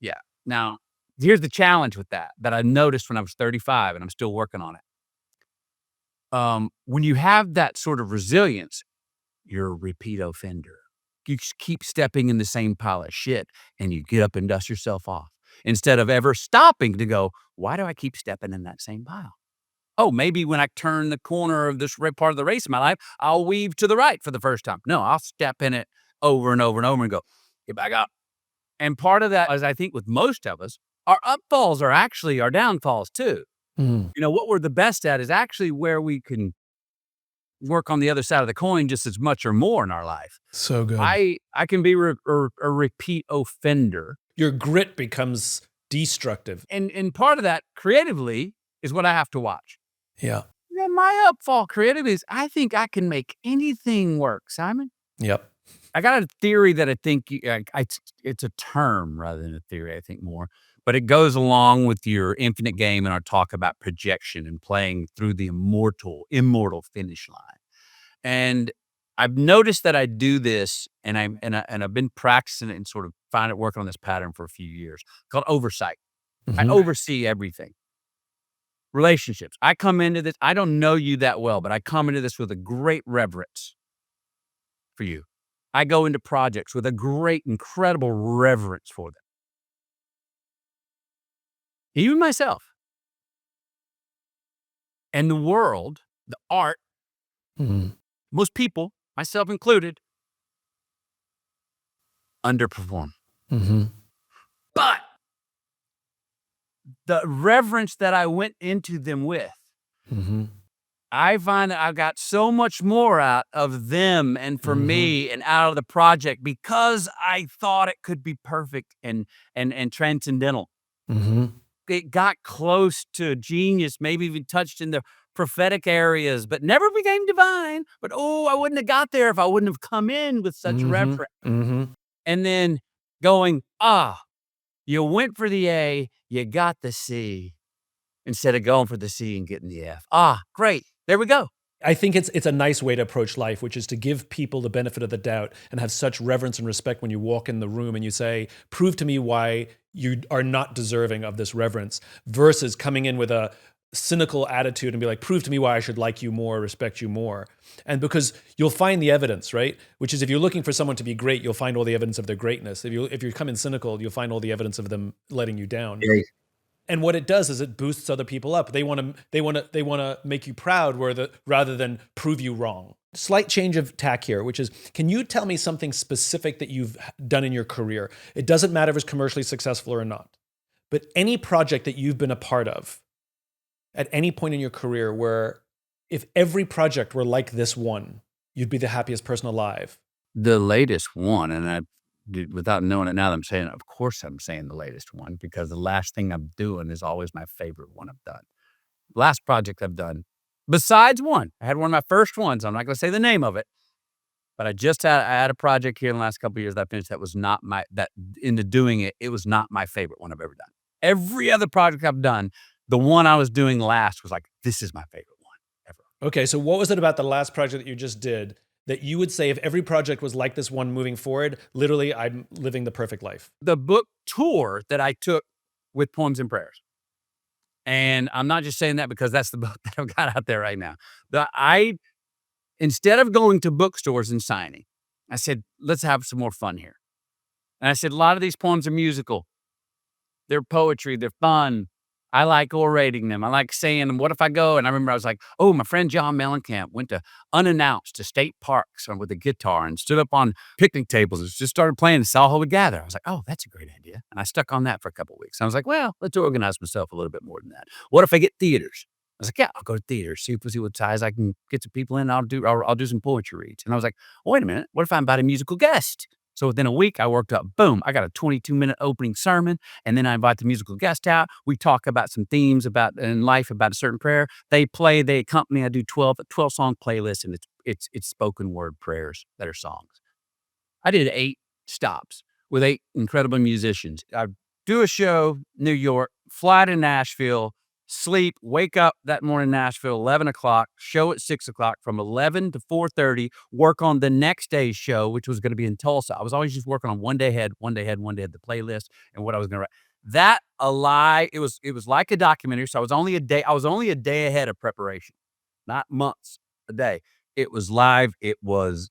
Yeah. Now, here's the challenge with that I noticed when I was 35, and I'm still working on it. When you have that sort of resilience, you're a repeat offender. You keep stepping in the same pile of shit, and you get up and dust yourself off instead of ever stopping to go, why do I keep stepping in that same pile? Oh, maybe when I turn the corner of this part of the race in my life, I'll weave to the right for the first time. No, I'll step in it over and over and over and go, get back up. And part of that is, I think with most of us, our upfalls are actually our downfalls too. Mm. What we're the best at is actually where we can work on the other side of the coin just as much or more in our life. So good. I can be a repeat offender. Your grit becomes destructive. And part of that creatively is what I have to watch. Yeah. My upfall creatively is I think I can make anything work, Simon. Yep. I got a theory that I think it's a term rather than a theory, I think more. but it goes along with your infinite game and our talk about projection and playing through the immortal finish line. And I've noticed that I do this, and I've been practicing it and sort of working on this pattern for a few years called oversight. I Mhm. oversee everything. Relationships. I come into this, I don't know you that well, but I come into this with a great reverence for you. I go into projects with a great, incredible reverence for them. Even myself and the world, the art, Mhm. most people, myself included, underperform. Mhm. But the reverence that I went into them with, Mhm. I find that I've got so much more out of them and for Mhm. me and out of the project because I thought it could be perfect and transcendental. Mhm. It got close to genius, maybe even touched in the prophetic areas, but never became divine. But oh, I wouldn't have got there if I wouldn't have come in with such Mhm. reverence. Mhm. And then going, ah, you went for the A, you got the C instead of going for the C and getting the F. Ah, great. There we go. I think it's a nice way to approach life, which is to give people the benefit of the doubt and have such reverence and respect when you walk in the room and you say, "Prove to me why you are not deserving of this reverence," versus coming in with a cynical attitude and be like, "Prove to me why I should like you more, respect you more." And because you'll find the evidence, right? Which is if you're looking for someone to be great, you'll find all the evidence of their greatness. If you come in cynical, you'll find all the evidence of them letting you down. Yeah. And what it does is it boosts other people up. They want to make you proud rather than prove you wrong. Slight change of tack here, which is, can you tell me something specific that you've done in your career? It doesn't matter if it's commercially successful or not, but any project that you've been a part of at any point in your career where if every project were like this one, you'd be the happiest person alive. The latest one, and without knowing it now that I'm saying it, of course I'm saying the latest one because the last thing I'm doing is always my favorite one I've done. Last project I've done, besides one, I had one of my first ones. I'm not going to say the name of it, but I had a project here in the last couple of years that I finished that was not that into doing it, it was not my favorite one I've ever done. Every other project I've done, the one I was doing last was like, this is my favorite one ever. Okay, so what was it about the last project that you just did that you would say if every project was like this one moving forward, literally, I'm living the perfect life? The book tour that I took with Poems and Prayers. And I'm not just saying that because that's the book that I've got out there right now. Instead of going to bookstores and signing, I said, let's have some more fun here. And I said, a lot of these poems are musical. They're poetry. They're fun. I like orating them. I like saying, what if I go? And I remember I was like, oh, my friend John Mellencamp went to unannounced to state parks with a guitar and stood up on picnic tables and just started playing and saw who would gather. I was like, oh, that's a great idea. And I stuck on that for a couple of weeks. I was like, well, let's organize myself a little bit more than that. What if I get theaters? I was like, yeah, I'll go to theaters, see what size I can get some people in. I'll do some poetry reads. And I was like, oh, wait a minute. What if I invite a musical guest? So within a week, I worked up, boom, I got a 22-minute opening sermon. And then I invite the musical guest out. We talk about some themes in life, about a certain prayer. They accompany, I do 12 song playlists, and it's spoken word prayers that are songs. I did 8 stops with 8 incredible musicians. I do a show, New York, fly to Nashville, sleep, wake up that morning, Nashville, 11 o'clock, show at 6 o'clock, from 11 to 4:30, work on the next day's show, which was going to be in Tulsa. I was always just working on one day ahead, the playlist and what I was going to write. That a lie. It was like a documentary. So I was only a day ahead of preparation, not months, a day. It was live. It was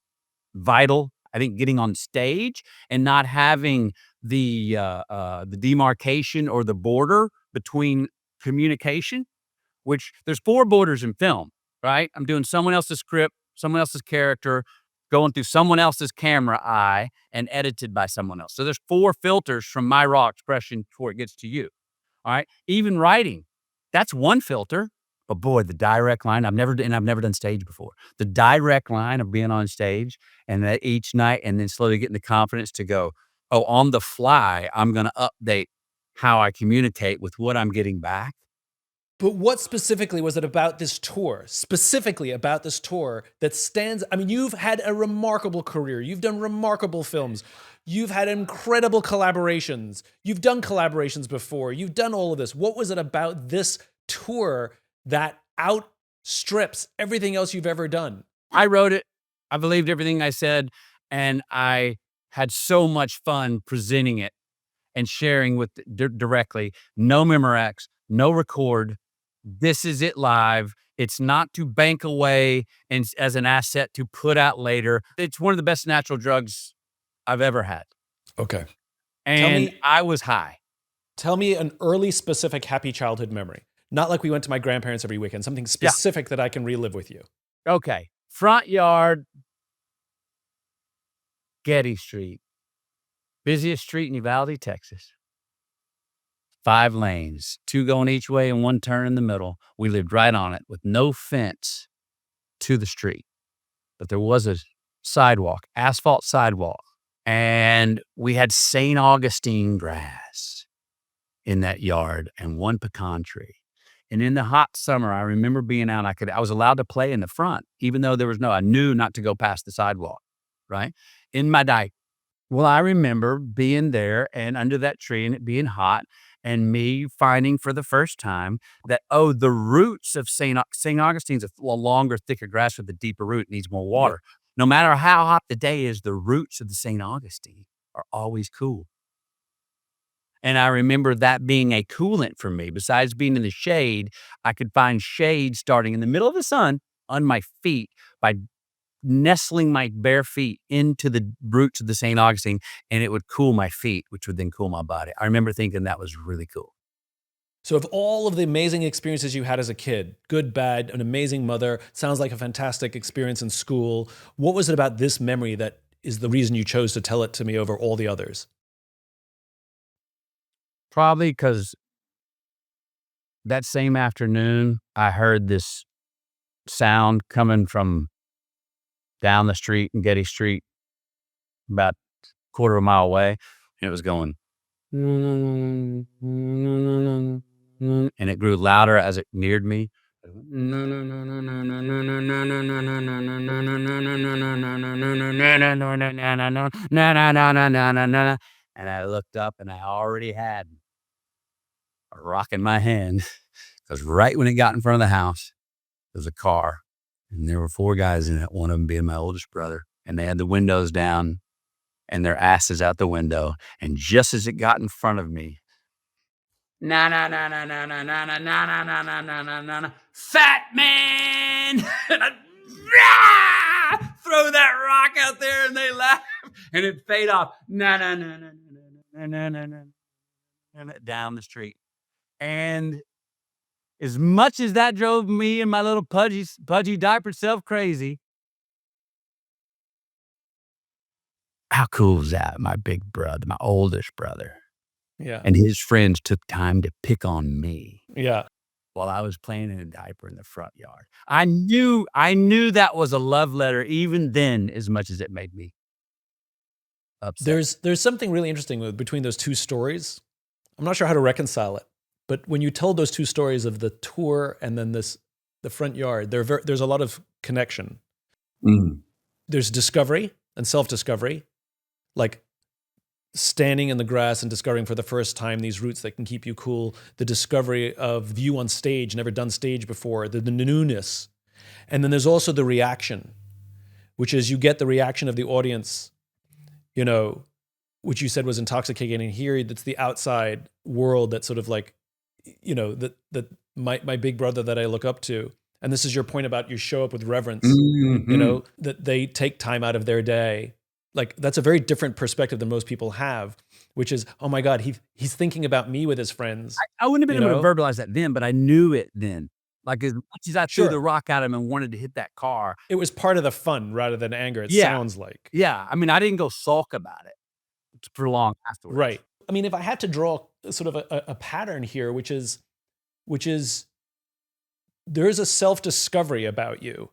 vital. I think getting on stage and not having the demarcation or the border between communication, which there's 4 borders in film, right? I'm doing someone else's script, someone else's character, going through someone else's camera eye, and edited by someone else. So there's 4 filters from my raw expression before it gets to you. All right. Even writing, that's one filter. But boy, the direct line, I've never done stage before. The direct line of being on stage and that each night and then slowly getting the confidence to go, oh, on the fly, I'm going to update how I communicate with what I'm getting back. But what specifically was it about this tour, that stands? I mean, you've had a remarkable career. You've done remarkable films. You've had incredible collaborations. You've done collaborations before. You've done all of this. What was it about this tour that outstrips everything else you've ever done? I wrote it. I believed everything I said, and I had so much fun presenting it and sharing with directly. No Memorex, no record. This is it live. It's not to bank away and as an asset to put out later. It's one of the best natural drugs I've ever had. Okay. And I was high. Tell me an early specific happy childhood memory. Not like we went to my grandparents every weekend, something specific that I can relive with you. Okay. Front yard, Getty Street. Busiest street in Uvalde, Texas. 5 lanes, 2 going each way and 1 turn in the middle. We lived right on it with no fence to the street. But there was a sidewalk, asphalt sidewalk. And we had St. Augustine grass in that yard and 1 pecan tree. And in the hot summer, I remember being out, I was allowed to play in the front, even though I knew not to go past the sidewalk, right? In my diaper. Well, I remember being there and under that tree and it being hot and me finding for the first time that, the roots of St. Augustine's a longer, thicker grass with a deeper root, needs more water. Yeah. No matter how hot the day is, the roots of the St. Augustine are always cool. And I remember that being a coolant for me. Besides being in the shade, I could find shade starting in the middle of the sun on my feet by nestling my bare feet into the roots of the St. Augustine, and it would cool my feet, which would then cool my body. I remember thinking that was really cool. So of all of the amazing experiences you had as a kid, good, bad, an amazing mother, sounds like a fantastic experience in school, what was it about this memory that is the reason you chose to tell it to me over all the others? Probably because that same afternoon, I heard this sound coming from down the street in Getty Street, about a quarter of a mile away. And it was going, and it grew louder as it neared me. And I looked up and I already had a rock in my hand because right when it got in front of the house, there was a car. And there were 4 guys in it, one of them being my oldest brother. And they had the windows down and their asses out the window. And just as it got in front of me, na na na na na na na na na na na na na na na na, fat man! Throw that rock out there and they laugh and it fade off. Na na na na na na na na na down the street. And as much as that drove me and my little pudgy diaper self crazy, how cool was that? My big brother, my oldest brother, and his friends took time to pick on me. Yeah. While I was playing in a diaper in the front yard. I knew that was a love letter even then, as much as it made me upset. There's something really interesting between those 2 stories. I'm not sure how to reconcile it. But when you told those 2 stories of the tour and then the front yard, there's a lot of connection. Mm. There's discovery and self-discovery, like standing in the grass and discovering for the first time these roots that can keep you cool. The discovery of you on stage, never done stage before, the newness. And then there's also the reaction, which is you get the reaction of the audience, which you said was intoxicating. And here, that's the outside world that's sort of like, that my big brother that I look up to. And this is your point about you show up with reverence, that they take time out of their day. Like that's a very different perspective than most people have, which is, oh my God, he's thinking about me with his friends. I wouldn't have been able to verbalize that then, but I knew it then. Like as much as I threw the rock at him and wanted to hit that car. It was part of the fun rather than anger, it sounds like. Yeah. I mean, I didn't go sulk about it for long afterwards. Right. I mean, if I had to draw sort of a pattern here, which is there is a self-discovery about you,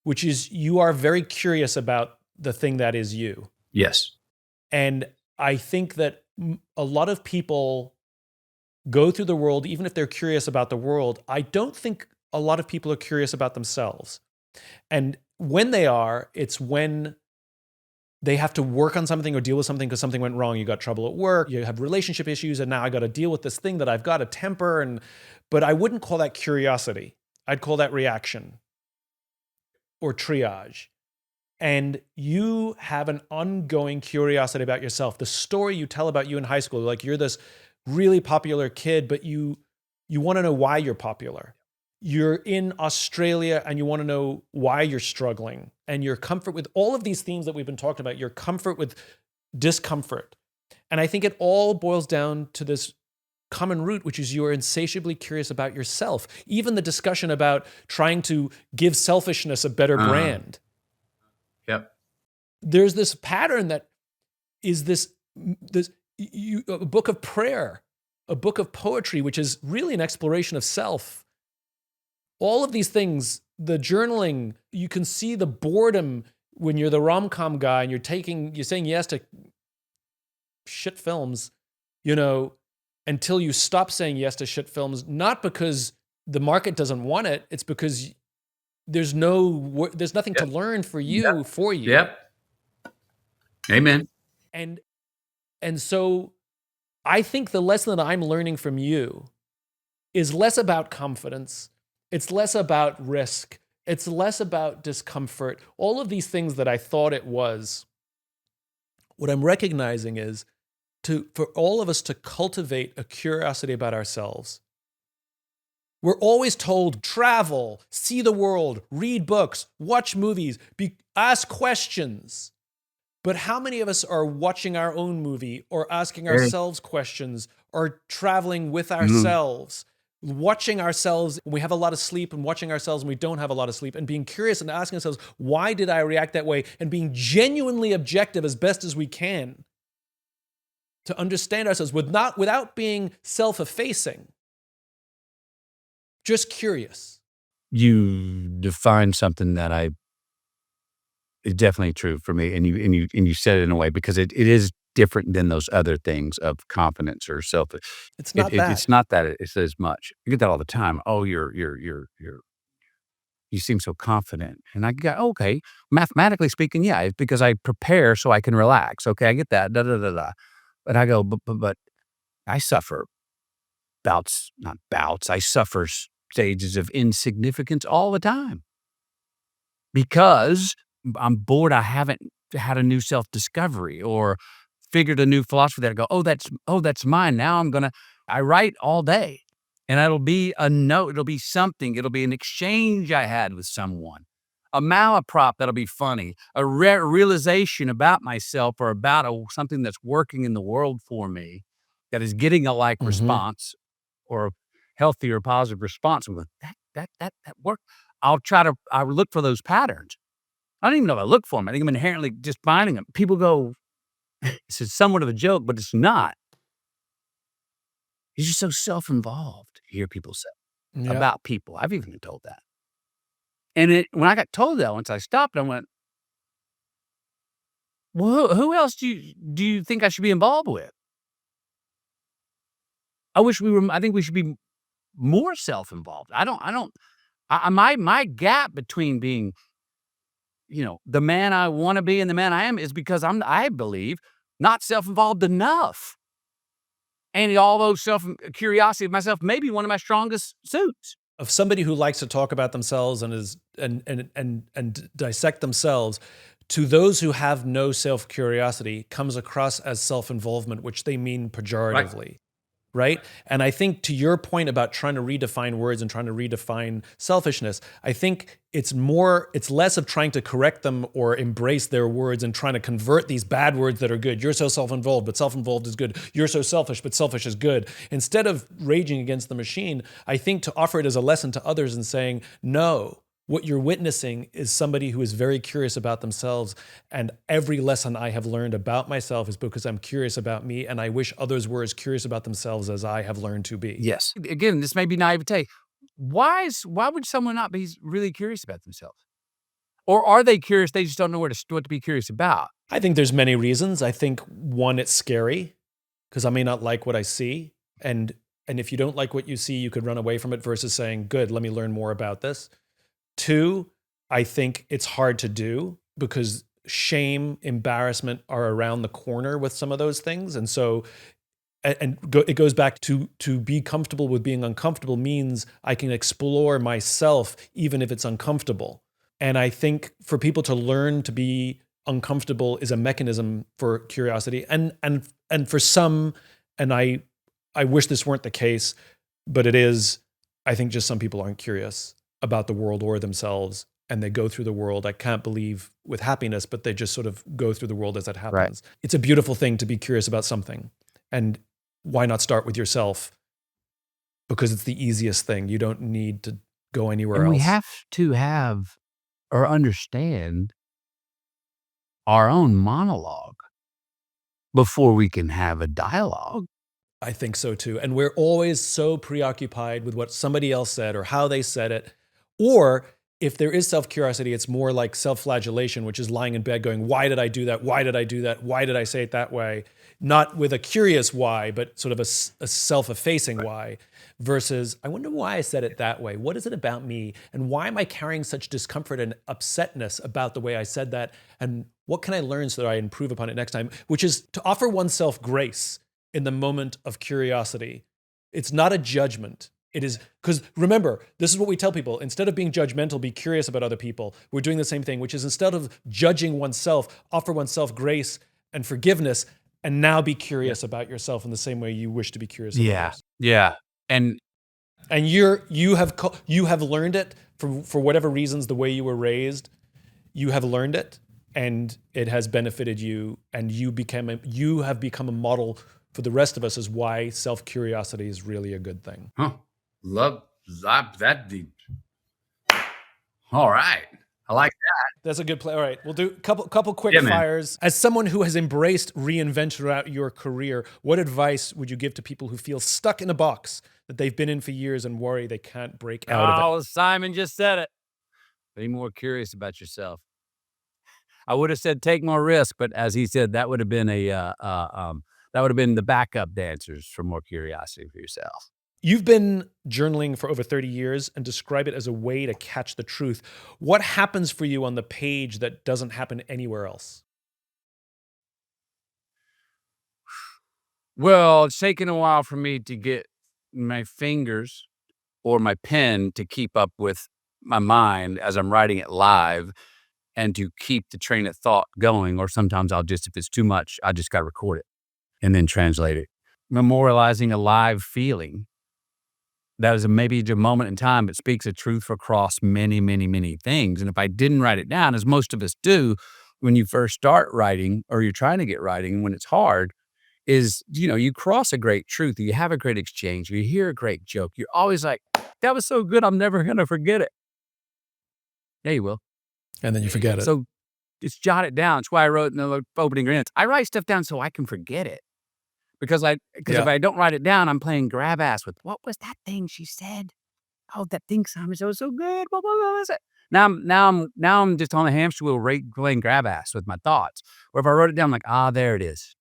which is you are very curious about the thing that is you. Yes. And I think that a lot of people go through the world, even if they're curious about the world, I don't think a lot of people are curious about themselves. And when they are, it's when they have to work on something or deal with something because something went wrong. You got trouble at work, you have relationship issues, and now I got to deal with this thing that I've got to temper. But I wouldn't call that curiosity. I'd call that reaction or triage. And you have an ongoing curiosity about yourself. The story you tell about you in high school, like you're this really popular kid, but you want to know why you're popular. You're in Australia and you want to know why you're struggling, and your comfort with all of these themes that we've been talking about, your comfort with discomfort. And I think it all boils down to this common root, which is you're insatiably curious about yourself. Even the discussion about trying to give selfishness a better brand. Yep. There's this pattern that is a book of prayer, a book of poetry, which is really an exploration of self. All of these things, the journaling, you can see the boredom when you're the rom-com guy and you're saying yes to shit films, until you stop saying yes to shit films, not because the market doesn't want it, it's because there's nothing to learn for you. Yep. Amen. And so I think the lesson that I'm learning from you is less about confidence. It's less about risk. It's less about discomfort. All of these things that I thought it was. What I'm recognizing is for all of us to cultivate a curiosity about ourselves. We're always told, travel, see the world, read books, watch movies, ask questions. But how many of us are watching our own movie or asking ourselves questions or traveling with ourselves, watching ourselves when we have a lot of sleep and watching ourselves when we don't have a lot of sleep, and being curious and asking ourselves, why did I react that way? And being genuinely objective as best as we can to understand ourselves without being self-effacing. Just curious. You define something that is definitely true for me, and you said it in a way because it is different than those other things of confidence or self. It's not that. It's not that it's as much. You get that all the time. Oh, you seem so confident, and I go, okay. Mathematically speaking, yeah, it's because I prepare so I can relax. Okay, I get that. Da da da da. But I go, but I suffer not bouts. I suffer stages of insignificance all the time because I'm bored. I haven't had a new self-discovery or figured a new philosophy that I go, oh, that's mine. Now I write all day, and it'll be a note. It'll be something. It'll be an exchange I had with someone, a malaprop that'll be funny, a realization about myself or about something that's working in the world for me that is getting a like response or a healthy or positive response. I'm going, that worked. I look for those patterns. I don't even know if I look for them. I think I'm inherently just finding them. People go, it's somewhat of a joke, but it's not. You're just so self-involved, you hear people say about people. I've even been told that. And when I got told that, once I stopped, I went, well, who else do you think I should be involved with? I think we should be more self-involved. My gap between being, the man I want to be and the man I am is because I believe, not self-involved enough. And all those curiosity of myself may be one of my strongest suits. Of somebody who likes to talk about themselves and dissect themselves, to those who have no self-curiosity comes across as self-involvement, which they mean pejoratively. Right? And I think to your point about trying to redefine words and trying to redefine selfishness, I think it's less of trying to correct them or embrace their words and trying to convert these bad words that are good. You're so self-involved, but self-involved is good. You're so selfish, but selfish is good. Instead of raging against the machine, I think to offer it as a lesson to others and saying, no, what you're witnessing is somebody who is very curious about themselves, and every lesson I have learned about myself is because I'm curious about me, and I wish others were as curious about themselves as I have learned to be. Yes. Again, this may be naivete. Why would someone not be really curious about themselves? Or are they curious, they just don't know what to be curious about? I think there's many reasons. I think one, it's scary because I may not like what I see, and And if you don't like what you see, you could run away from it versus saying, good, let me learn more about this. 2, I think it's hard to do because shame, embarrassment are around the corner with some of those things. And so, it goes back to be comfortable with being uncomfortable means I can explore myself even if it's uncomfortable. And I think for people to learn to be uncomfortable is a mechanism for curiosity. And for some, and I wish this weren't the case, but it is, I think just some people aren't curious about the world or themselves, and they go through the world, I can't believe with happiness, but they just sort of go through the world as it happens. Right. It's a beautiful thing to be curious about something. And why not start with yourself? Because it's the easiest thing. You don't need to go anywhere And else. we have to have or understand our own monologue before we can have a dialogue. I think so too. And we're always so preoccupied with what somebody else said or how they said it. Or if there is self-curiosity, it's more like self-flagellation, which is lying in bed going, why did I do that? Why did I do that? Why did I say it that way? Not with a curious why, but sort of a self-effacing why, versus, I wonder why I said it that way. What is it about me? And why am I carrying such discomfort and upsetness about the way I said that? And what can I learn so that I improve upon it next time? Which is to offer oneself grace in the moment of curiosity. It's not a judgment. It is, because remember, this is what we tell people. Instead of being judgmental, be curious about other people. We're doing the same thing, which is instead of judging oneself, offer oneself grace and forgiveness, and now be curious about yourself in the same way you wish to be curious about others. Yeah. And You have learned it for whatever reasons, the way you were raised. You have learned it, and it has benefited you, and you have become a model for the rest of us as why self-curiosity is really a good thing. Love that deep. All right. I like that. That's a good play. All right, we'll do a couple quick fires. As someone who has embraced reinvention throughout your career, what advice would you give to people who feel stuck in a box that they've been in for years and worry they can't break out of it? Oh, Simon just said it. Be more curious about yourself. I would have said take more risk, but as he said, that would have been the backup dancers for more curiosity for yourself. You've been journaling for over 30 years and describe it as a way to catch the truth. What happens for you on the page that doesn't happen anywhere else? Well, it's taken a while for me to get my fingers or my pen to keep up with my mind as I'm writing it live and to keep the train of thought going. Or sometimes if it's too much, I just got to record it and then translate it. Memorializing a live feeling. That was maybe a moment in time, but speaks a truth across many, many, many things. And if I didn't write it down, as most of us do, when you first start writing or you're trying to get writing, when it's hard, is, you cross a great truth, you have a great exchange, you hear a great joke. You're always like, that was so good, I'm never going to forget it. Yeah, you will. And then you forget it. So just jot it down. That's why I wrote in the opening grants. I write stuff down so I can forget it. Because if I don't write it down, I'm playing grab ass with, what was that thing she said? Oh, that thing, Simon, so good. What was it? Now I'm just on a hamster wheel playing grab ass with my thoughts. Or if I wrote it down, I'm like, there it is.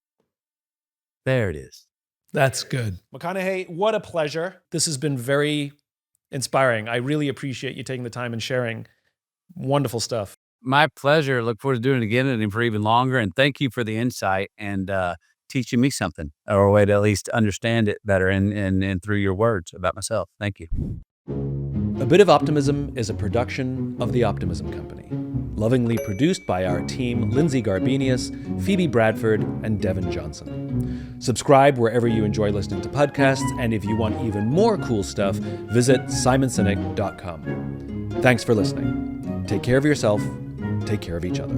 There it is. That's good. McConaughey, what a pleasure. This has been very inspiring. I really appreciate you taking the time and sharing. Wonderful stuff. My pleasure. Look forward to doing it again and for even longer. And thank you for the insight and teaching me something or a way to at least understand it better and through your words about myself. Thank you. A Bit of Optimism is a production of the Optimism Company, lovingly produced by our team Lindsay Garbenius, Phoebe Bradford, and Devin Johnson. Subscribe wherever you enjoy listening to podcasts, and if you want even more cool stuff, visit simonsinek.com. Thanks for listening. Take care of yourself. Take care of each other.